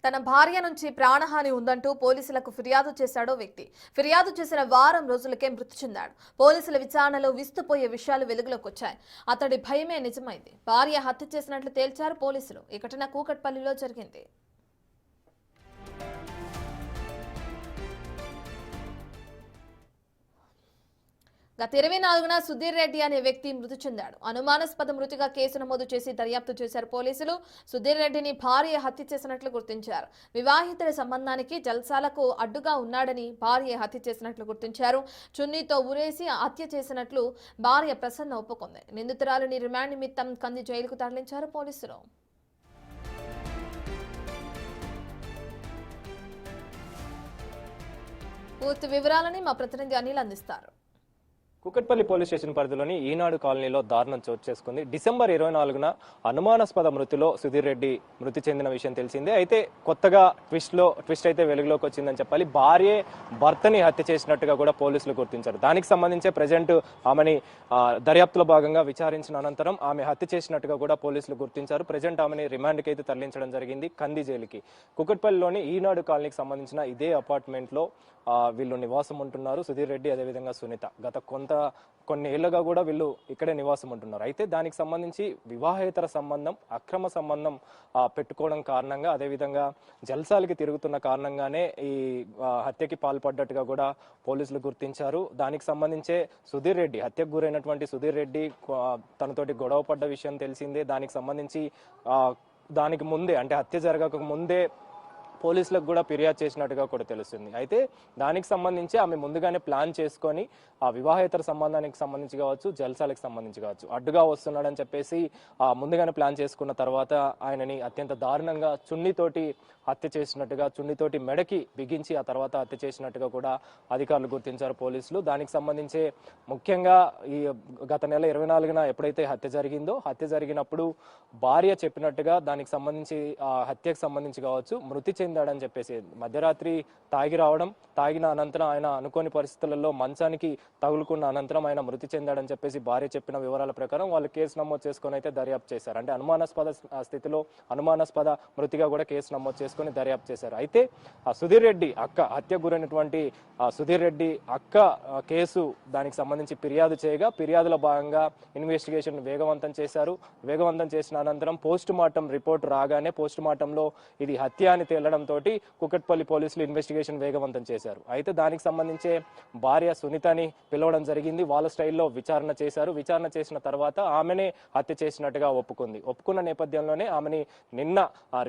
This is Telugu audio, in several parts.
తన భార్య నుంచి ప్రాణహాని ఉందంటూ పోలీసులకు ఫిర్యాదు చేశాడో వ్యక్తి. ఫిర్యాదు చేసిన వారం రోజులకే మృతి చెందాడు. పోలీసుల విచారణలో విస్తుపోయే విషయాలు వెలుగులోకి వచ్చాయి. అతడి భయమే నిజమైంది. భార్య హత్య చేసినట్లు తేల్చారు పోలీసులు. ఈ ఘటన కూకట్పల్లిలో జరిగింది. గత 24న సుధీర్ రెడ్డి అనే వ్యక్తి మృతి చెందాడు. అనుమానాస్పద మృతిగా కేసు నమోదు చేసి దర్యాప్తు చేశారు పోలీసులు. సుధీర్ రెడ్డిని భార్య హత్య చేసినట్లు గుర్తించారు. వివాహితుల సంబంధానికి జల్సాలకు అడ్డుగా ఉన్నాడని భార్య హత్య చేసినట్లు గుర్తించారు. చున్నీతో ఉరేసి హత్య చేసినట్లు భార్య ప్రసన్న ఒప్పుకుంది. నిందితురాలిని రిమాండ్ నిమిత్తం కంది జైలుకు తరలించారు పోలీసులు. పూర్తి వివరాలని మా ప్రతినిధి అనిల్ అందిస్తారు. కూకట్పల్లి పోలీస్ స్టేషన్ పరిధిలోని ఈనాడు కాలనీలో దారుణం చోటు చేసుకుంది. డిసెంబర్ 24న అనుమానాస్పద మృతిలో సుధీర్ రెడ్డి మృతి చెందిన విషయం తెలిసిందే. అయితే కొత్తగా ట్విస్ట్ అయితే వెలుగులోకి వచ్చిందని చెప్పాలి. భార్యే భర్తని హత్య చేసినట్టుగా కూడా పోలీసులు గుర్తించారు. దానికి సంబంధించి ప్రజెంట్ ఆమెని దర్యాప్తులో భాగంగా విచారించిన అనంతరం ఆమె హత్య చేసినట్టుగా కూడా పోలీసులు గుర్తించారు. ప్రజెంట్ ఆమెని రిమాండ్కి అయితే తరలించడం జరిగింది కంది జైలుకి. కూకట్పల్లిలోని ఈనాడు కాలనీకి సంబంధించిన ఇదే అపార్ట్మెంట్ లో వీళ్ళు నివాసం ఉంటున్నారు. సుధీర్ రెడ్డి అదేవిధంగా సునీత గత కొన్ని ఏళ్లుగా కూడా వీళ్ళు ఇక్కడే నివాసం ఉంటున్నారు. అయితే దానికి సంబంధించి వివాహేతర సంబంధం, అక్రమ సంబంధం పెట్టుకోవడం కారణంగా, అదేవిధంగా జల్సాలకి తిరుగుతున్న కారణంగానే ఈ హత్యకి పాల్పడ్డట్టుగా కూడా పోలీసులు గుర్తించారు. దానికి సంబంధించే సుధీర్ రెడ్డి, హత్యకు గురైనటువంటి సుధీర్ రెడ్డి తనతోటి గొడవ పడ్డ విషయం తెలిసిందే. దానికి సంబంధించి దానికి ముందే, అంటే హత్య జరగక ముందే పోలీసులకు కూడా ఫిర్యాదు చేసినట్టుగా కూడా తెలుస్తుంది. అయితే దానికి సంబంధించి ఆమె ముందుగానే ప్లాన్ చేసుకొని ఆ వివాహేతర సంబంధానికి సంబంధించి కావచ్చు, జల్సాలకు సంబంధించి కావచ్చు, అడ్డుగా వస్తున్నాడని చెప్పేసి ముందుగానే ప్లాన్ చేసుకున్న తర్వాత ఆయనని అత్యంత దారుణంగా చున్నీతోటి హత్య చేసినట్టుగా, చున్నీతోటి మెడకి బిగించి ఆ తర్వాత హత్య చేసినట్టుగా కూడా అధికారులు గుర్తించారు పోలీసులు. దానికి సంబంధించి ముఖ్యంగా ఈ గత నెల 24న ఎప్పుడైతే హత్య జరిగిందో, హత్య జరిగినప్పుడు భార్య చెప్పినట్టుగా దానికి సంబంధించి హత్యకు సంబంధించి కావచ్చు మృతి చెందాడని చెప్పేసి, మధ్యరాత్రి తాగి రావడం, తాగిన అనంతరం ఆయన అనుకోని పరిస్థితులలో మంచానికి తగులుకున్న అనంతరం ఆయన మృతి చెందాడని చెప్పేసి భార్య చెప్పిన వివరాల ప్రకారం వాళ్ళు కేసు నమోదు చేసుకొని అయితే దర్యాప్తు చేశారు. అంటే అనుమానాస్పద స్థితిలో అనుమానాస్పద మృతిగా కూడా కేసు నమోదు చేసుకొని దర్యాప్తు చేశారు. అయితే ఆ సుధీర్ రెడ్డి అక్క, హత్య గురైనటువంటి సుధీర్ రెడ్డి అక్క కేసు దానికి సంబంధించి ఫిర్యాదు చేయగా, ఫిర్యాదులో భాగంగా ఇన్వెస్టిగేషన్ వేగవంతం చేశారు. వేగవంతం చేసిన అనంతరం పోస్ట్ మార్టం రిపోర్ట్ రాగానే, పోస్ట్ మార్టంలో ఇది హత్య అని తేలడంతో కూకట్పల్లి పోలీసులు ఇన్వెస్టిగేషన్ వేగవంతం చేశారు. అయితే దానికి సంబంధించే భార్య సునీతని పిలవడం జరిగింది. వాళ్ళ స్టైల్లో విచారణ చేశారు. విచారణ చేసిన తర్వాత ఆమెనే హత్య చేసినట్టుగా ఒప్పుకుంది. ఒప్పుకున్న నేపథ్యంలోనే ఆమెని నిన్న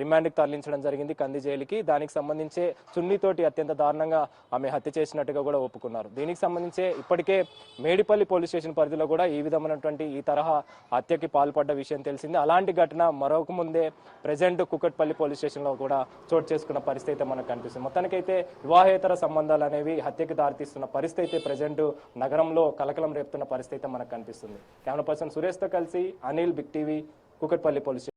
రిమాండ్కి తరలించడం జరిగింది కంది జైలుకి. దానికి సంబంధించే చున్నీతోటి అత్యంత దారుణంగా ఆమె హత్య చేసినట్టుగా కూడా ఒప్పుకున్నారు. దీనికి సంబంధించే ఇప్పటికే మేడిపల్లి పోలీస్ స్టేషన్ పరిధిలో కూడా ఈ విధమైనటువంటి ఈ తరహా హత్యకి పాల్పడ్డ విషయం తెలిసింది. అలాంటి ఘటన మరొక ముందే ప్రజెంట్ కూకట్పల్లి పోలీస్ స్టేషన్ లో కూడా చోటు చేసుకున్న పరిస్థితి అయితే మనకు కనిపిస్తుంది. మొత్తానికైతే వివాహేతర సంబంధాలు అనేవి హత్యకి దారితీస్తున్న పరిస్థితి అయితే ప్రజెంట్ నగరంలో కలకలం రేపుతున్న పరిస్థితి అయితే మనకు కనిపిస్తుంది. కెమెరా పర్సన్ సురేష్తో కలిసి Anil, big TV, Kukatpally police